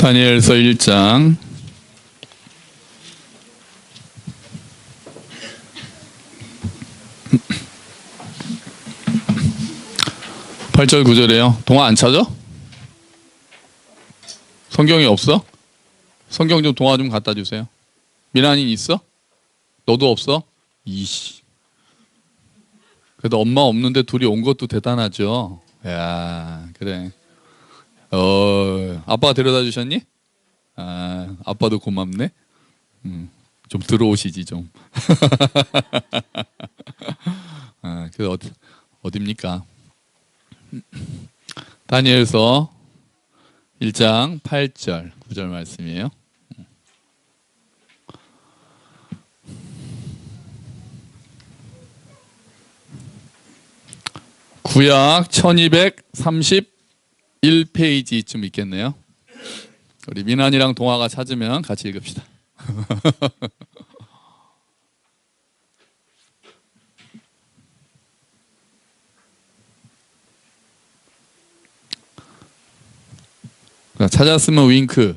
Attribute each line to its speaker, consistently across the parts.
Speaker 1: 다니엘서 1장 8절 9절이에요. 동화 안 찾아? 성경이 없어? 성경 좀 동화 좀 갖다 주세요. 미란이 있어? 너도 없어? 이씨. 그래도 엄마 없는데 둘이 온 것도 대단하죠. 야, 그래. 아빠가 데려다 주셨니? 아, 아빠도 고맙네. 좀 들어오시지 좀. 아, 그 어디입니까? 다니엘서 1장 8절 9절 말씀이에요. 구약 1231페이지쯤 있겠네요. 우리 민환이랑 동화가 찾으면 같이 읽읍시다. 찾았으면 윙크.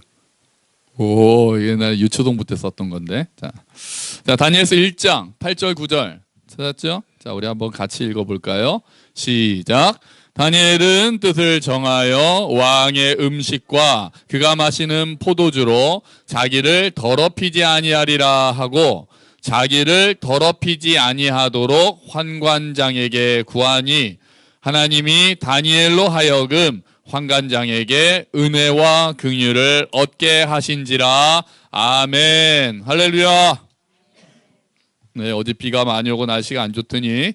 Speaker 1: 오, 옛날 유초동부 때 썼던 건데. 자, 다니엘서 1장 8절 9절 찾았죠? 자, 우리 한번 같이 읽어볼까요? 시작. 다니엘은 뜻을 정하여 왕의 음식과 그가 마시는 포도주로 자기를 더럽히지 아니하리라 하고 자기를 더럽히지 아니하도록 환관장에게 구하니 하나님이 다니엘로 하여금 환관장에게 은혜와 긍휼을 얻게 하신지라. 아멘. 할렐루야. 네, 어제 비가 많이 오고 날씨가 안 좋더니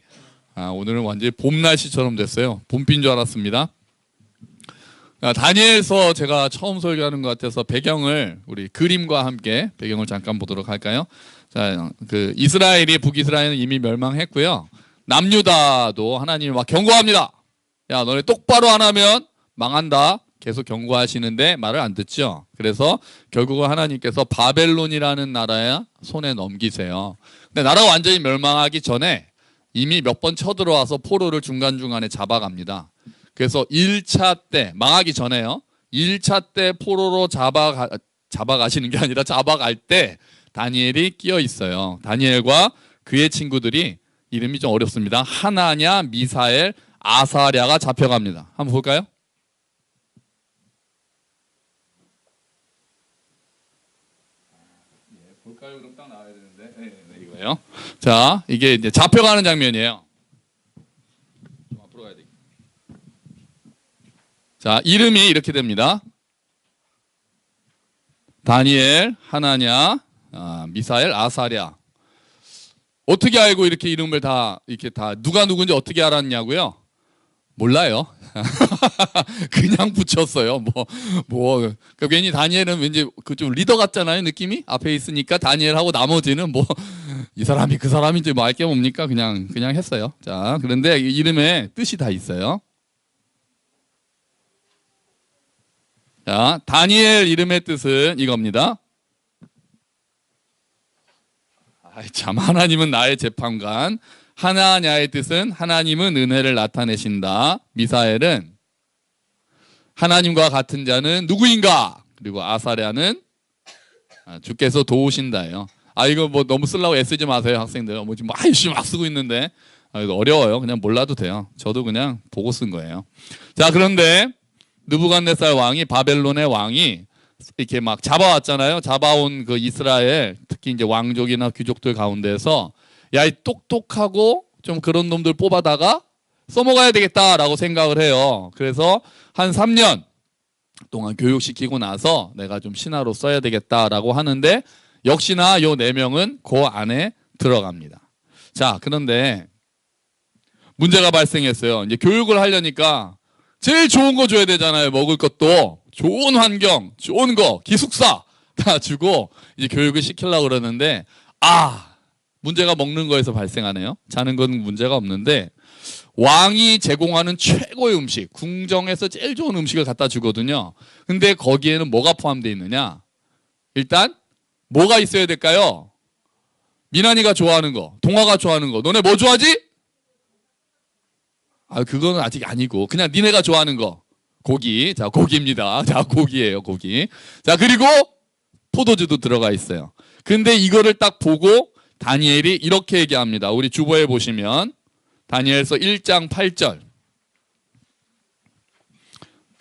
Speaker 1: 오늘은 완전히 봄 날씨처럼 됐어요. 봄비인 줄 알았습니다. 다니엘서 제가 처음 설교하는 것 같아서 배경을 우리 그림과 함께 배경을 잠깐 보도록 할까요? 자, 그 이스라엘이 북이스라엘은 이미 멸망했고요. 남유다도 하나님이 막 경고합니다. 야, 너네 똑바로 안 하면 망한다. 계속 경고하시는데 말을 안 듣죠. 그래서 결국은 하나님께서 바벨론이라는 나라의 손에 넘기세요. 근데 나라가 완전히 멸망하기 전에 이미 몇 번 쳐들어와서 포로를 중간중간에 잡아갑니다. 그래서 1차 때 망하기 전에요. 1차 때 포로로 잡아가시는 게 아니라 잡아갈 때 다니엘이 끼어 있어요. 다니엘과 그의 친구들이 이름이 좀 어렵습니다. 하나냐, 미사엘, 아사랴가 잡혀갑니다. 한번 볼까요? 볼까요? 그럼 딱 나와야 되는데. 네, 이거예요. 자, 이게 이제 잡혀가는 장면이에요. 좀 앞으로 가야 돼. 자, 이름이 이렇게 됩니다. 다니엘, 하나냐, 미사엘, 아사랴. 어떻게 알고 이렇게 이름을 다 누가 누군지 어떻게 알았냐고요? 몰라요. 그냥 붙였어요. 그러니까 괜히 다니엘은 왠지 그 좀 리더 같잖아요. 느낌이 앞에 있으니까 다니엘하고 나머지는 이 사람이 그 사람인지 알 게 뭡니까? 그냥 했어요. 자, 그런데 이름에 뜻이 다 있어요. 자, 다니엘 이름의 뜻은 이겁니다. 참, 하나님은 나의 재판관. 하나냐의 뜻은 하나님은 은혜를 나타내신다. 미사엘은 하나님과 같은 자는 누구인가? 그리고 아사랴는 주께서 도우신다예요. 이거 너무 쓰려고 애쓰지 마세요, 학생들. 지금 열심히 막 쓰고 있는데 이거 어려워요. 그냥 몰라도 돼요. 저도 그냥 보고 쓴 거예요. 자, 그런데 느부갓네살 왕이, 바벨론의 왕이 이렇게 막 잡아왔잖아요. 잡아온 그 이스라엘, 특히 이제 왕족이나 귀족들 가운데서 야, 이 똑똑하고 좀 그런 놈들 뽑아다가 써먹어야 되겠다라고 생각을 해요. 그래서 한 3년 동안 교육시키고 나서 내가 좀 신하로 써야 되겠다라고 하는데 역시나 요 4명은 그 안에 들어갑니다. 자, 그런데 문제가 발생했어요. 이제 교육을 하려니까 제일 좋은 거 줘야 되잖아요. 먹을 것도 좋은 환경, 좋은 거, 기숙사 다 주고 이제 교육을 시키려고 그러는데 문제가 먹는 거에서 발생하네요. 자는 건 문제가 없는데 왕이 제공하는 최고의 음식, 궁정에서 제일 좋은 음식을 갖다 주거든요. 근데 거기에는 뭐가 포함되어 있느냐? 일단 뭐가 있어야 될까요? 미나니가 좋아하는 거, 동화가 좋아하는 거. 너네 뭐 좋아하지? 그거는 아직 아니고 그냥 니네가 좋아하는 거. 고기. 자, 고기입니다. 자, 고기예요, 고기. 자, 그리고 포도주도 들어가 있어요. 근데 이거를 딱 보고 다니엘이 이렇게 얘기합니다. 우리 주보에 보시면 다니엘서 1장 8절.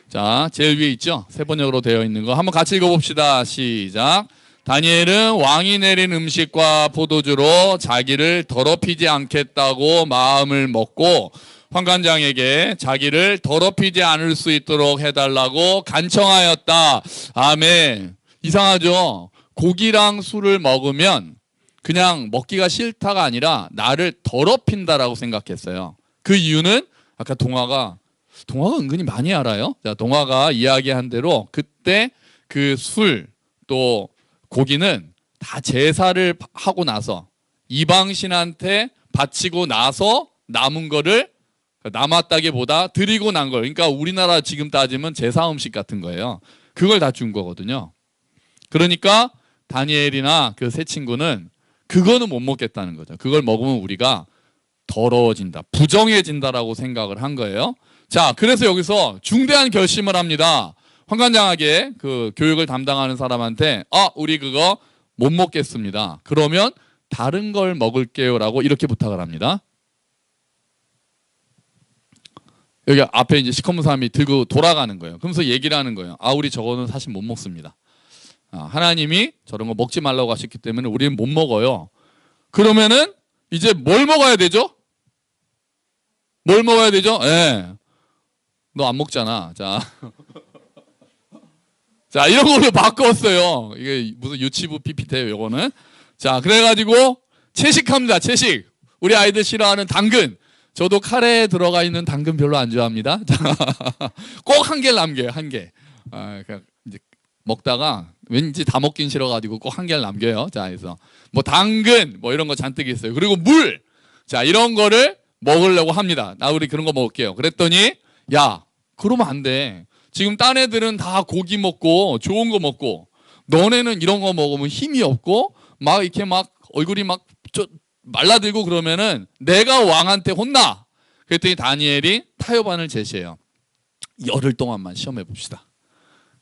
Speaker 1: 자, 제일 위에 있죠? 세 번역으로 되어 있는 거 한번 같이 읽어봅시다. 시작. 다니엘은 왕이 내린 음식과 포도주로 자기를 더럽히지 않겠다고 마음을 먹고 환관장에게 자기를 더럽히지 않을 수 있도록 해달라고 간청하였다. 아멘. 이상하죠? 고기랑 술을 먹으면 그냥 먹기가 싫다가 아니라 나를 더럽힌다라고 생각했어요. 그 이유는 아까 동화가 은근히 많이 알아요. 자, 동화가 이야기한 대로 그때 그 술 또 고기는 다 제사를 하고 나서 이방신한테 바치고 나서 남은 거를 남았다기보다 드리고 난 걸, 그러니까 우리나라 지금 따지면 제사 음식 같은 거예요. 그걸 다 준 거거든요. 그러니까 다니엘이나 그 세 친구는 그거는 못 먹겠다는 거죠. 그걸 먹으면 우리가 더러워진다, 부정해진다라고 생각을 한 거예요. 자, 그래서 여기서 중대한 결심을 합니다. 환관장에게 그 교육을 담당하는 사람한테 우리 그거 못 먹겠습니다. 그러면 다른 걸 먹을게요 라고 이렇게 부탁을 합니다. 여기 앞에 이제 시커먼 사람이 들고 돌아가는 거예요. 그러면서 얘기를 하는 거예요. 우리 저거는 사실 못 먹습니다. 하나님이 저런 거 먹지 말라고 하셨기 때문에 우리는 못 먹어요. 그러면은 이제 뭘 먹어야 되죠? 뭘 먹어야 되죠? 예. 너 안 먹잖아. 자. 자, 이런 걸로 바꿨어요. 이게 무슨 유치부 PPT예요, 요거는. 자, 그래가지고 채식합니다. 채식. 우리 아이들 싫어하는 당근. 저도 카레에 들어가 있는 당근 별로 안 좋아합니다. 꼭 한 개를 남겨요, 한 개. 이제 먹다가 왠지 다 먹긴 싫어가지고 꼭 한 개를 남겨요. 자, 그래서 뭐 당근, 뭐 이런 거 잔뜩 있어요. 그리고 물. 자, 이런 거를 먹으려고 합니다. 우리 그런 거 먹을게요. 그랬더니, 야, 그러면 안 돼. 지금 딴 애들은 다 고기 먹고 좋은 거 먹고 너네는 이런 거 먹으면 힘이 없고 막 이렇게 막 얼굴이 막 말라들고 그러면은 내가 왕한테 혼나. 그랬더니 다니엘이 타협안을 제시해요. 열흘 동안만 시험해 봅시다.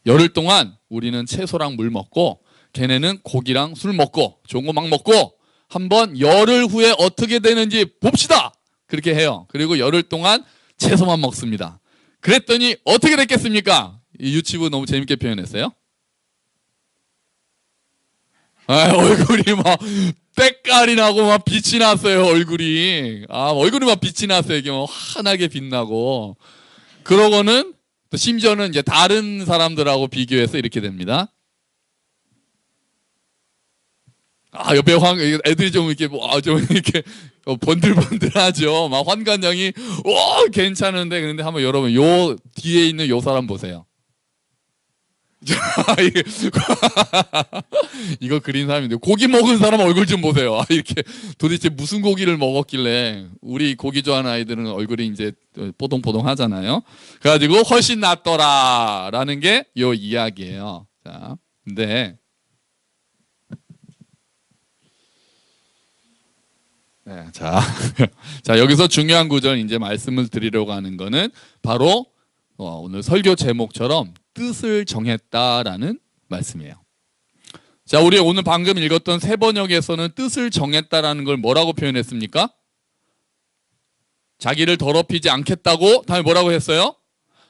Speaker 1: 열흘 동안 우리는 채소랑 물 먹고 걔네는 고기랑 술 먹고 좋은 거 막 먹고 한번 열흘 후에 어떻게 되는지 봅시다. 그렇게 해요. 그리고 열흘 동안 채소만 먹습니다. 그랬더니 어떻게 됐겠습니까? 이 유치부 너무 재밌게 표현했어요. 얼굴이 막 때깔이 나고 막 빛이 났어요. 얼굴이 얼굴이 막 빛이 났어요. 이게 막 환하게 빛나고. 그러고는 또 심지어는 이제 다른 사람들하고 비교해서 이렇게 됩니다. 옆에 애들이 좀 이렇게 좀 이렇게 번들번들하죠. 막 환관장이 괜찮은데 그런데 한번 여러분 요 뒤에 있는 요 사람 보세요. 이거 그린 사람인데 고기 먹은 사람 얼굴 좀 보세요. 이렇게 도대체 무슨 고기를 먹었길래 우리 고기 좋아하는 아이들은 얼굴이 이제 뽀동뽀동 하잖아요. 그래가지고 훨씬 낫더라라는 게 요 이야기예요. 자, 근데 네, 자, 여기서 중요한 구절 이제 말씀을 드리려고 하는 거는 바로 오늘 설교 제목처럼 뜻을 정했다라는 말씀이에요. 자, 우리 오늘 방금 읽었던 세 번역에서는 뜻을 정했다라는 걸 뭐라고 표현했습니까? 자기를 더럽히지 않겠다고 다음에 뭐라고 했어요?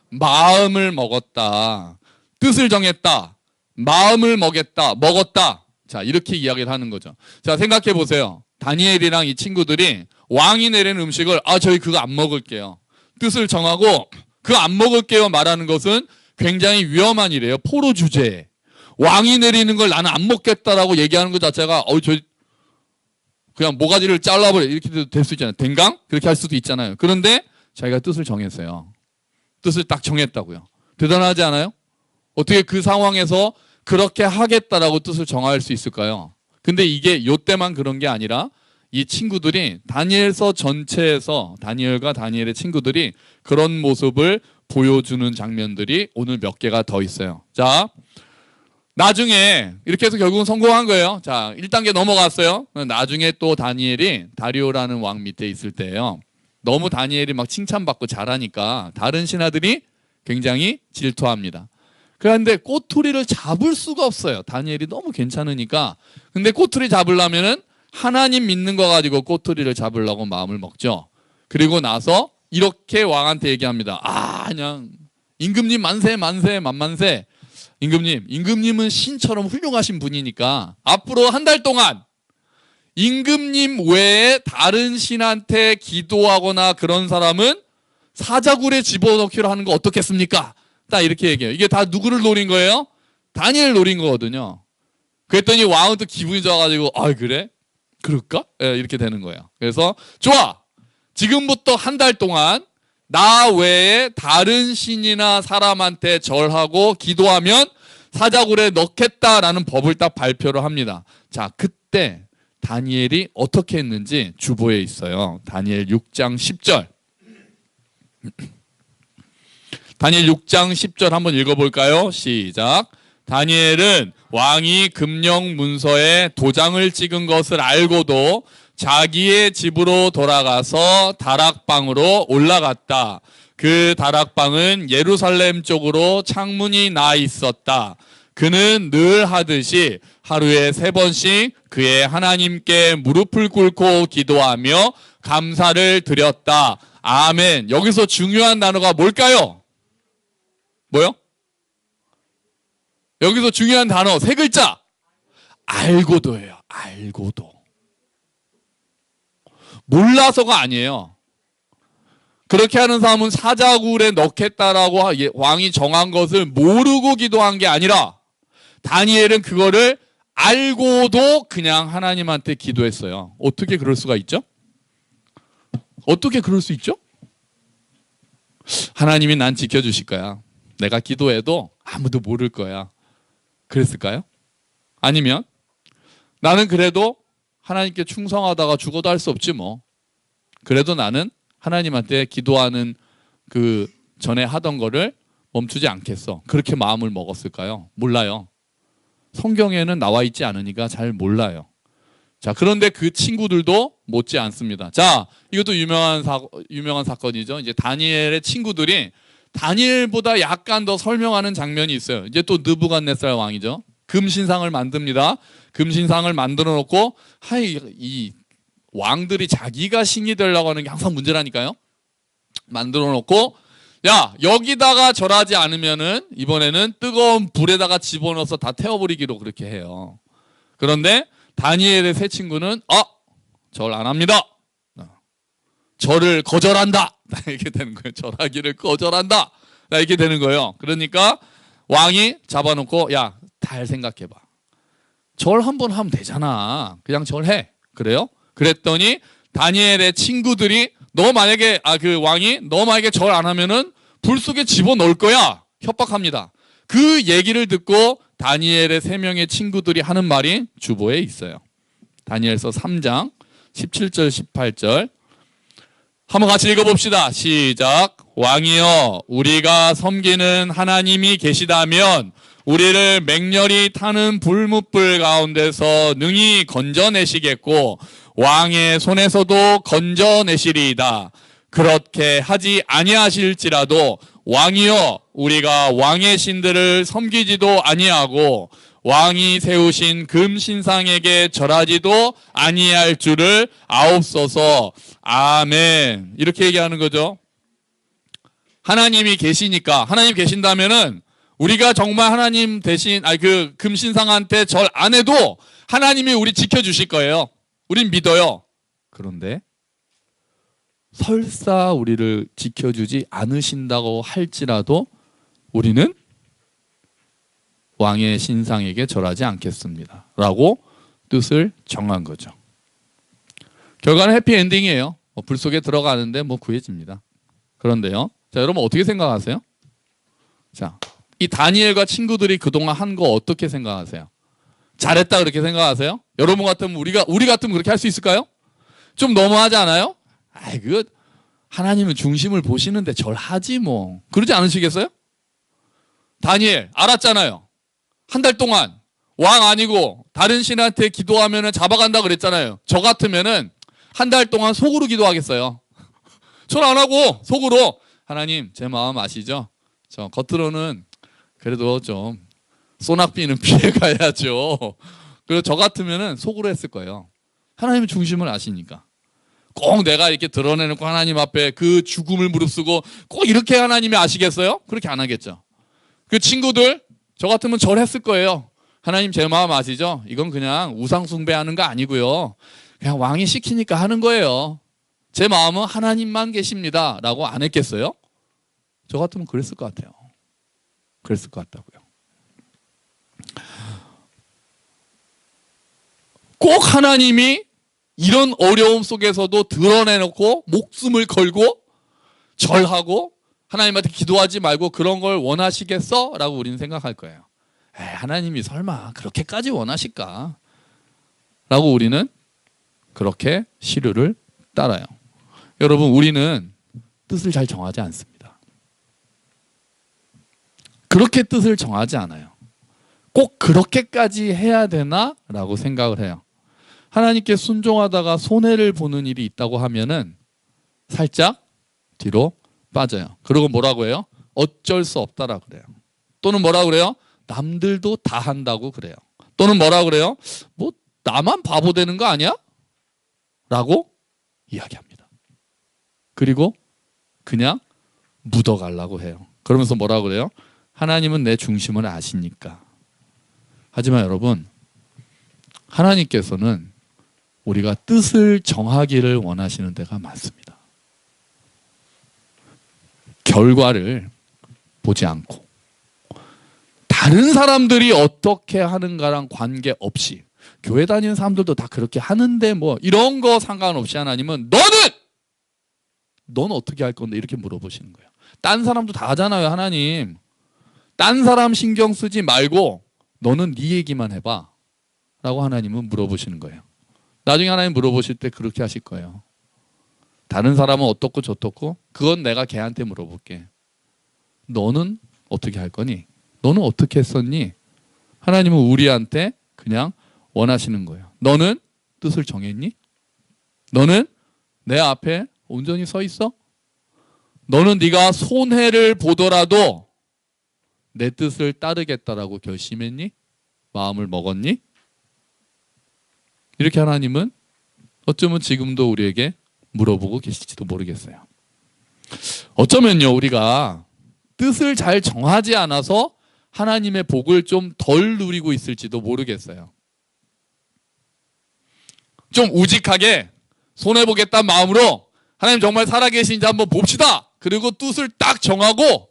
Speaker 1: 마음을 먹었다. 뜻을 정했다. 마음을 먹었다. 자, 이렇게 이야기를 하는 거죠. 자, 생각해 보세요. 다니엘이랑 이 친구들이 왕이 내린 음식을 저희 그거 안 먹을게요. 뜻을 정하고 그거 안 먹을게요 말하는 것은 굉장히 위험한 일이에요. 포로 주제. 왕이 내리는 걸 나는 안 먹겠다라고 얘기하는 것 자체가 저 그냥 모가지를 잘라버려 이렇게 될 수 있잖아요. 댕강? 그렇게 할 수도 있잖아요. 그런데 자기가 뜻을 정했어요. 뜻을 딱 정했다고요. 대단하지 않아요? 어떻게 그 상황에서 그렇게 하겠다라고 뜻을 정할 수 있을까요? 근데 이게 요때만 그런 게 아니라 이 친구들이 다니엘서 전체에서 다니엘과 다니엘의 친구들이 그런 모습을 보여주는 장면들이 오늘 몇 개가 더 있어요. 자, 나중에 이렇게 해서 결국은 성공한 거예요. 자, 1단계 넘어갔어요. 나중에 또 다니엘이 다리오라는 왕 밑에 있을 때예요. 너무 다니엘이 막 칭찬받고 잘하니까 다른 신하들이 굉장히 질투합니다. 그런데 꼬투리를 잡을 수가 없어요. 다니엘이 너무 괜찮으니까. 근데 꼬투리 잡으려면은 하나님 믿는 거 가지고 꼬투리를 잡으려고 마음을 먹죠. 그리고 나서 이렇게 왕한테 얘기합니다. 그냥 임금님 만세 만세 만만세. 임금님은 신처럼 훌륭하신 분이니까 앞으로 한 달 동안 임금님 외에 다른 신한테 기도하거나 그런 사람은 사자굴에 집어넣기로 하는 거 어떻겠습니까? 딱 이렇게 얘기해요. 이게 다 누구를 노린 거예요? 다니엘을 노린 거거든요. 그랬더니 왕은 또 기분이 좋아가지고 그래? 그럴까? 이렇게 되는 거예요. 그래서 좋아! 지금부터 한 달 동안 나 외에 다른 신이나 사람한테 절하고 기도하면 사자굴에 넣겠다라는 법을 딱 발표를 합니다. 자, 그때 다니엘이 어떻게 했는지 주보에 있어요. 다니엘 6장 10절. 다니엘 6장 10절 한번 읽어볼까요? 시작. 다니엘은 왕이 금령 문서에 도장을 찍은 것을 알고도 자기의 집으로 돌아가서 다락방으로 올라갔다. 그 다락방은 예루살렘 쪽으로 창문이 나 있었다. 그는 늘 하듯이 하루에 3번씩 그의 하나님께 무릎을 꿇고 기도하며 감사를 드렸다. 아멘. 여기서 중요한 단어가 뭘까요? 뭐요? 여기서 중요한 단어 3글자. 알고도예요. 알고도. 몰라서가 아니에요. 그렇게 하는 사람은 사자굴에 넣겠다라고 왕이 정한 것을 모르고 기도한 게 아니라 다니엘은 그거를 알고도 그냥 하나님한테 기도했어요. 어떻게 그럴 수가 있죠? 어떻게 그럴 수 있죠? 하나님이 난 지켜주실 거야. 내가 기도해도 아무도 모를 거야. 그랬을까요? 아니면 나는 그래도 하나님께 충성하다가 죽어도 할 수 없지 뭐. 그래도 나는 하나님한테 기도하는 그 전에 하던 거를 멈추지 않겠어. 그렇게 마음을 먹었을까요? 몰라요. 성경에는 나와 있지 않으니까 잘 몰라요. 자, 그런데 그 친구들도 못지 않습니다. 자, 이것도 유명한 사건이죠. 이제 다니엘의 친구들이 다니엘보다 약간 더 설명하는 장면이 있어요. 이제 또 느부갓네살 왕이죠. 금신상을 만듭니다. 금신상을 만들어 놓고 이 왕들이 자기가 신이 되려고 하는 게 항상 문제라니까요. 만들어 놓고 야, 여기다가 절하지 않으면은 이번에는 뜨거운 불에다가 집어넣어서 다 태워버리기로 그렇게 해요. 그런데 다니엘의 세 친구는 절 안 합니다. 절을 거절한다. 이렇게 되는 거예요. 절하기를 거절한다. 이렇게 되는 거예요. 그러니까 왕이 잡아놓고 야, 잘 생각해봐. 절 한번 하면 되잖아. 그냥 절해. 그래요? 그랬더니 다니엘의 친구들이 너 만약에 절 안 하면은 불 속에 집어넣을 거야. 협박합니다. 그 얘기를 듣고 다니엘의 3명의 친구들이 하는 말이 주보에 있어요. 다니엘서 3장 17절 18절 한번 같이 읽어봅시다. 시작. 왕이여, 우리가 섬기는 하나님이 계시다면 우리를 맹렬히 타는 불뭇불 가운데서 능히 건져내시겠고 왕의 손에서도 건져내시리이다. 그렇게 하지 아니하실지라도 왕이여, 우리가 왕의 신들을 섬기지도 아니하고 왕이 세우신 금신상에게 절하지도 아니할 줄을 아옵소서. 아멘. 이렇게 얘기하는 거죠. 하나님이 계시니까, 하나님 계신다면은 우리가 정말 하나님 대신 그 금신상한테 절 안 해도 하나님이 우리 지켜주실 거예요. 우린 믿어요. 그런데 설사 우리를 지켜주지 않으신다고 할지라도 우리는 왕의 신상에게 절하지 않겠습니다. 라고 뜻을 정한 거죠. 결과는 해피엔딩이에요. 불 속에 들어가는데 구해집니다. 그런데요. 자, 여러분 어떻게 생각하세요? 자, 이 다니엘과 친구들이 그동안 한 거 어떻게 생각하세요? 잘했다 그렇게 생각하세요? 여러분 같으면 우리 같으면 그렇게 할 수 있을까요? 좀 너무하지 않아요? 그거 하나님은 중심을 보시는데 절하지 뭐. 그러지 않으시겠어요? 다니엘 알았잖아요. 한 달 동안 왕 아니고 다른 신한테 기도하면 잡아간다 그랬잖아요. 저 같으면은 한 달 동안 속으로 기도하겠어요. 절 안 하고 속으로 하나님 제 마음 아시죠? 겉으로는 그래도 좀 소낙비는 피해가야죠. 그리고 저 같으면은 속으로 했을 거예요. 하나님의 중심을 아시니까. 꼭 내가 이렇게 드러내놓고 하나님 앞에 그 죽음을 무릅쓰고 꼭 이렇게 하나님이 아시겠어요? 그렇게 안 하겠죠. 그 친구들 저 같으면 절했을 거예요. 하나님 제 마음 아시죠? 이건 그냥 우상 숭배하는 거 아니고요. 그냥 왕이 시키니까 하는 거예요. 제 마음은 하나님만 계십니다. 라고 안 했겠어요? 저 같으면 그랬을 것 같아요. 그랬을 것 같다고요. 꼭 하나님이 이런 어려움 속에서도 드러내놓고 목숨을 걸고 절하고 하나님한테 기도하지 말고 그런 걸 원하시겠어? 라고 우리는 생각할 거예요. 하나님이 설마 그렇게까지 원하실까? 라고 우리는 그렇게 시류를 따라요. 여러분, 우리는 뜻을 잘 정하지 않습니다. 그렇게 뜻을 정하지 않아요. 꼭 그렇게까지 해야 되나? 라고 생각을 해요. 하나님께 순종하다가 손해를 보는 일이 있다고 하면은 살짝 뒤로 빠져요. 그리고 뭐라고 해요? 어쩔 수 없다라고 그래요. 또는 뭐라고 그래요? 남들도 다 한다고 그래요. 또는 뭐라고 그래요? 뭐 나만 바보 되는 거 아니야? 라고 이야기합니다. 그리고 그냥 묻어가려고 해요. 그러면서 뭐라고 그래요? 하나님은 내 중심을 아시니까. 하지만 여러분, 하나님께서는 우리가 뜻을 정하기를 원하시는 데가 많습니다. 결과를 보지 않고 다른 사람들이 어떻게 하는가랑 관계없이, 교회 다니는 사람들도 다 그렇게 하는데 뭐 이런 거 상관없이 하나님은 넌 어떻게 할 건데 이렇게 물어보시는 거예요. 딴 사람도 다 하잖아요. 하나님, 딴 사람 신경 쓰지 말고 너는 네 얘기만 해봐 라고 하나님은 물어보시는 거예요. 나중에 하나님 물어보실 때 그렇게 하실 거예요. 다른 사람은 어떻고 저떻고 그건 내가 걔한테 물어볼게. 너는 어떻게 할 거니? 너는 어떻게 했었니? 하나님은 우리한테 그냥 원하시는 거예요. 너는 뜻을 정했니? 너는 내 앞에 온전히 서 있어? 너는 네가 손해를 보더라도 내 뜻을 따르겠다라고 결심했니? 마음을 먹었니? 이렇게 하나님은 어쩌면 지금도 우리에게 물어보고 계실지도 모르겠어요. 어쩌면요, 우리가 뜻을 잘 정하지 않아서 하나님의 복을 좀 덜 누리고 있을지도 모르겠어요. 좀 우직하게 손해보겠다는 마음으로 하나님 정말 살아계신지 한번 봅시다. 그리고 뜻을 딱 정하고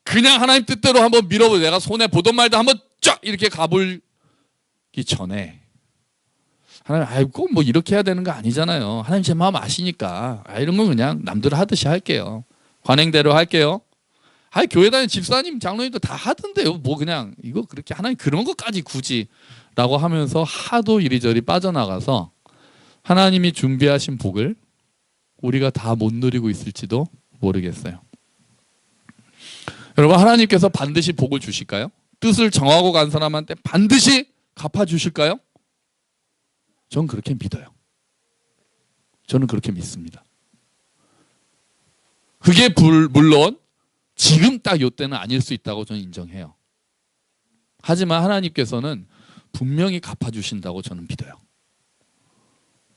Speaker 1: 그냥 하나님 뜻대로 한번 밀어보고 내가 손해보던 말도 한번 쫙 이렇게 가볼기 전에 하나님, 꼭 뭐 이렇게 해야 되는 거 아니잖아요. 하나님 제 마음 아시니까 이런 건 그냥 남들 하듯이 할게요. 관행대로 할게요. 교회 다니는 집사님, 장로님도 다 하던데요. 뭐 그냥 이거 그렇게 하나님 그런 것까지 굳이 라고 하면서 하도 이리저리 빠져나가서 하나님이 준비하신 복을 우리가 다 못 누리고 있을지도 모르겠어요. 여러분, 하나님께서 반드시 복을 주실까요? 뜻을 정하고 간 사람한테 반드시 갚아주실까요? 저는 그렇게 믿어요. 저는 그렇게 믿습니다. 그게 물론 지금 딱 이때는 아닐 수 있다고 저는 인정해요. 하지만 하나님께서는 분명히 갚아주신다고 저는 믿어요.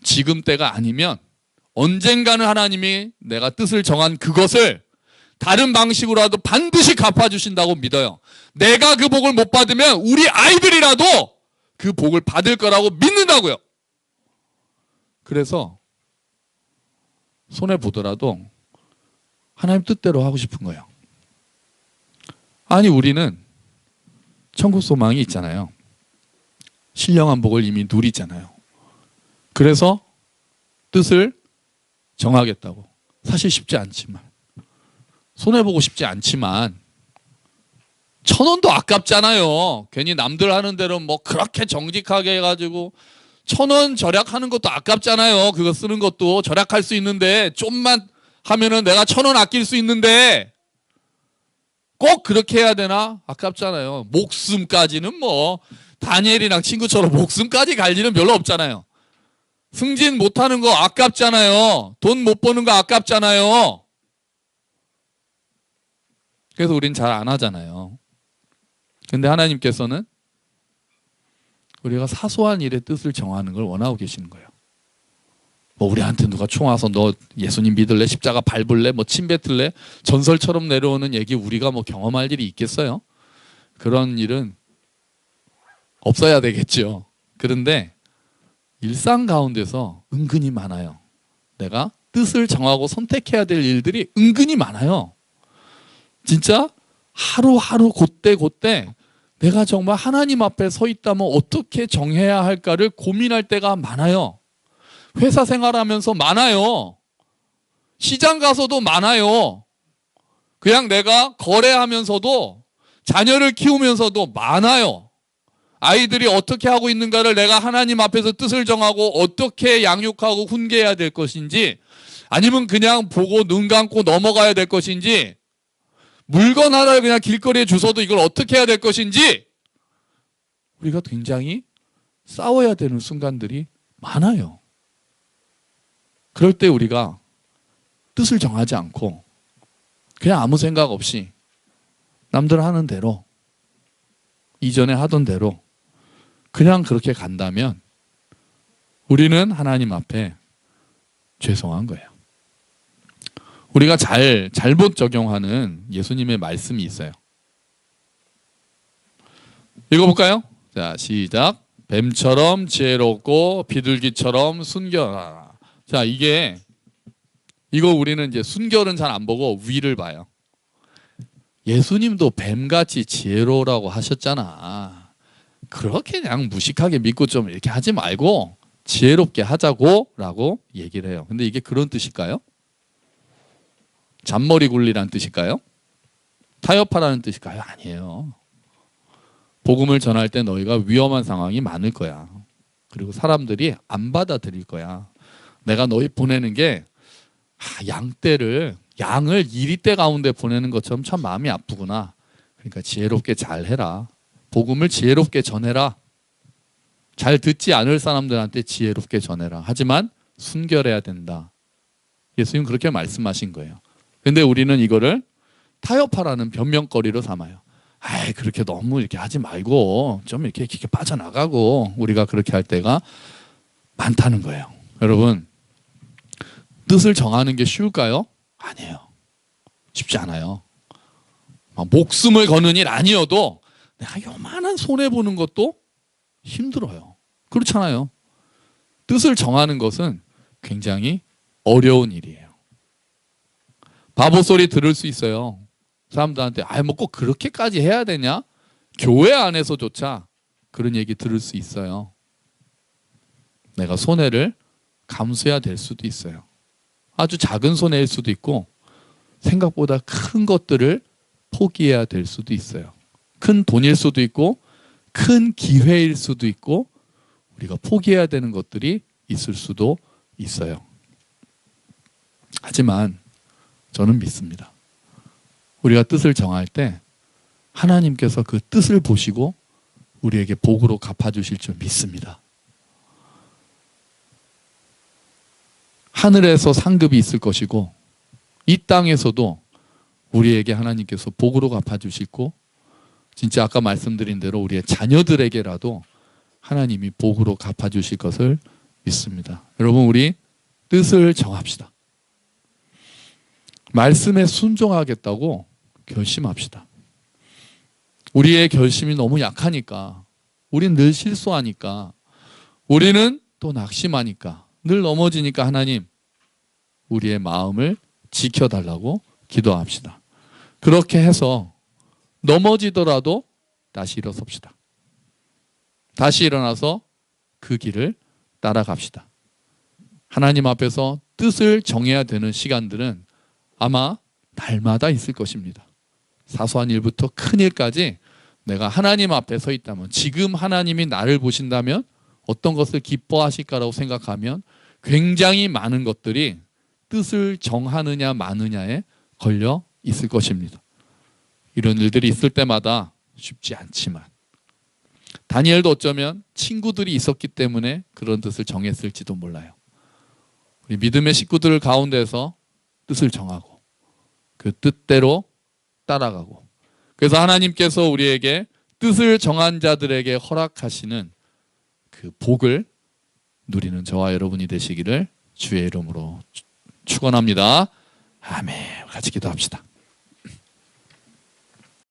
Speaker 1: 지금 때가 아니면 언젠가는 하나님이 내가 뜻을 정한 그것을 다른 방식으로라도 반드시 갚아주신다고 믿어요. 내가 그 복을 못 받으면 우리 아이들이라도 그 복을 받을 거라고 믿는다고요. 그래서 손해보더라도 하나님 뜻대로 하고 싶은 거예요. 아니, 우리는 천국 소망이 있잖아요. 신령한 복을 이미 누리잖아요. 그래서 뜻을 정하겠다고. 사실 쉽지 않지만, 손해보고 싶지 않지만 1,000원도 아깝잖아요. 괜히 남들 하는 대로 뭐 그렇게 정직하게 해가지고 1,000원 절약하는 것도 아깝잖아요. 그거 쓰는 것도 절약할 수 있는데, 좀만 하면은 내가 1,000원 아낄 수 있는데 꼭 그렇게 해야 되나? 아깝잖아요. 목숨까지는 뭐 다니엘이랑 친구처럼 목숨까지 갈 일은 별로 없잖아요. 승진 못하는 거 아깝잖아요. 돈 못 버는 거 아깝잖아요. 그래서 우린 잘 안 하잖아요. 근데 하나님께서는 우리가 사소한 일의 뜻을 정하는 걸 원하고 계시는 거예요. 뭐 우리한테 누가 총 와서 너 예수님 믿을래? 십자가 밟을래? 뭐 침 뱉을래? 전설처럼 내려오는 얘기 우리가 뭐 경험할 일이 있겠어요? 그런 일은 없어야 되겠죠. 그런데 일상 가운데서 은근히 많아요. 내가 뜻을 정하고 선택해야 될 일들이 은근히 많아요. 진짜 하루하루 그때 내가 정말 하나님 앞에 서 있다면 어떻게 정해야 할까를 고민할 때가 많아요. 회사 생활하면서 많아요. 시장 가서도 많아요. 그냥 내가 거래하면서도 자녀를 키우면서도 많아요. 아이들이 어떻게 하고 있는가를 내가 하나님 앞에서 뜻을 정하고 어떻게 양육하고 훈계해야 될 것인지, 아니면 그냥 보고 눈 감고 넘어가야 될 것인지, 물건 하나를 그냥 길거리에 주워도 이걸 어떻게 해야 될 것인지 우리가 굉장히 싸워야 되는 순간들이 많아요. 그럴 때 우리가 뜻을 정하지 않고 그냥 아무 생각 없이 남들 하는 대로, 이전에 하던 대로 그냥 그렇게 간다면 우리는 하나님 앞에 죄송한 거예요. 우리가 잘못 적용하는 예수님의 말씀이 있어요. 읽어볼까요? 자, 시작. 뱀처럼 지혜롭고 비둘기처럼 순결하라. 자, 이거 우리는 이제 순결은 잘 안 보고 위를 봐요. 예수님도 뱀같이 지혜로우라고 하셨잖아. 그렇게 그냥 무식하게 믿고 좀 이렇게 하지 말고 지혜롭게 하자고 라고 얘기를 해요. 근데 이게 그런 뜻일까요? 잔머리 굴리라는 뜻일까요? 타협하라는 뜻일까요? 아니에요. 복음을 전할 때 너희가 위험한 상황이 많을 거야. 그리고 사람들이 안 받아들일 거야. 내가 너희 보내는 게 양을 이리떼 가운데 보내는 것처럼 참 마음이 아프구나. 그러니까 지혜롭게 잘 해라. 복음을 지혜롭게 전해라. 잘 듣지 않을 사람들한테 지혜롭게 전해라. 하지만 순결해야 된다. 예수님 그렇게 말씀하신 거예요. 근데 우리는 이거를 타협하라는 변명거리로 삼아요. 그렇게 너무 이렇게 하지 말고 좀 이렇게 빠져나가고, 우리가 그렇게 할 때가 많다는 거예요. 여러분, 뜻을 정하는 게 쉬울까요? 아니에요. 쉽지 않아요. 목숨을 거는 일 아니어도 내가 요만한 손해보는 것도 힘들어요. 그렇잖아요. 뜻을 정하는 것은 굉장히 어려운 일이에요. 바보 소리 들을 수 있어요. 사람들한테 뭐 꼭 그렇게까지 해야 되냐? 교회 안에서조차 그런 얘기 들을 수 있어요. 내가 손해를 감수해야 될 수도 있어요. 아주 작은 손해일 수도 있고 생각보다 큰 것들을 포기해야 될 수도 있어요. 큰 돈일 수도 있고 큰 기회일 수도 있고 우리가 포기해야 되는 것들이 있을 수도 있어요. 하지만 저는 믿습니다. 우리가 뜻을 정할 때 하나님께서 그 뜻을 보시고 우리에게 복으로 갚아주실 줄 믿습니다. 하늘에서 상급이 있을 것이고 이 땅에서도 우리에게 하나님께서 복으로 갚아주시고, 진짜 아까 말씀드린 대로 우리의 자녀들에게라도 하나님이 복으로 갚아주실 것을 믿습니다. 여러분, 우리 뜻을 정합시다. 말씀에 순종하겠다고 결심합시다. 우리의 결심이 너무 약하니까, 우리는 늘 실수하니까, 우리는 또 낙심하니까, 늘 넘어지니까 하나님, 우리의 마음을 지켜달라고 기도합시다. 그렇게 해서 넘어지더라도 다시 일어섭시다. 다시 일어나서 그 길을 따라갑시다. 하나님 앞에서 뜻을 정해야 되는 시간들은 아마 날마다 있을 것입니다. 사소한 일부터 큰 일까지 내가 하나님 앞에 서 있다면, 지금 하나님이 나를 보신다면 어떤 것을 기뻐하실까라고 생각하면 굉장히 많은 것들이 뜻을 정하느냐 마느냐에 걸려 있을 것입니다. 이런 일들이 있을 때마다 쉽지 않지만, 다니엘도 어쩌면 친구들이 있었기 때문에 그런 뜻을 정했을지도 몰라요. 우리 믿음의 식구들 가운데서 뜻을 정하고 그 뜻대로 따라가고. 그래서 하나님께서 우리에게 뜻을 정한 자들에게 허락하시는 그 복을 누리는 저와 여러분이 되시기를 주의 이름으로 축원합니다. 아멘. 같이 기도합시다.